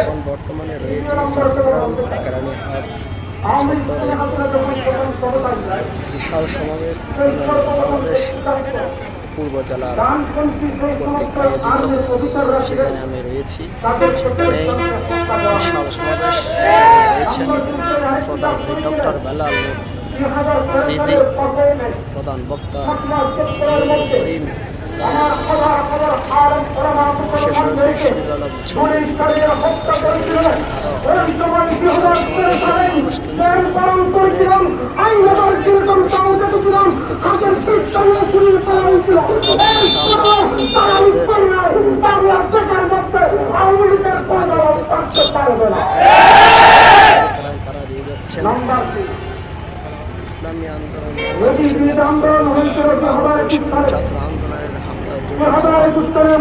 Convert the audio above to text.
এখন বর্তমানে রয়েছে চট্টগ্রাম কাকরানী হাট চত্বরে বিশাল সমাবেশ বাংলাদেশ পূর্ব জেলার কর্তৃক আয়োজিত। সেখানে আমি রয়েছি। সেখানে বিশাল সমাবেশ রয়েছেন প্রধানমন্ত্রী ডক্টর বেলাল সিসি, প্রধান বক্তা করিম বিশেষ উদ্দেশ্যে তারা দিয়ে যাচ্ছেন ইসলামী আন্দোলন, ছাত্র আন্দোলনের হামলা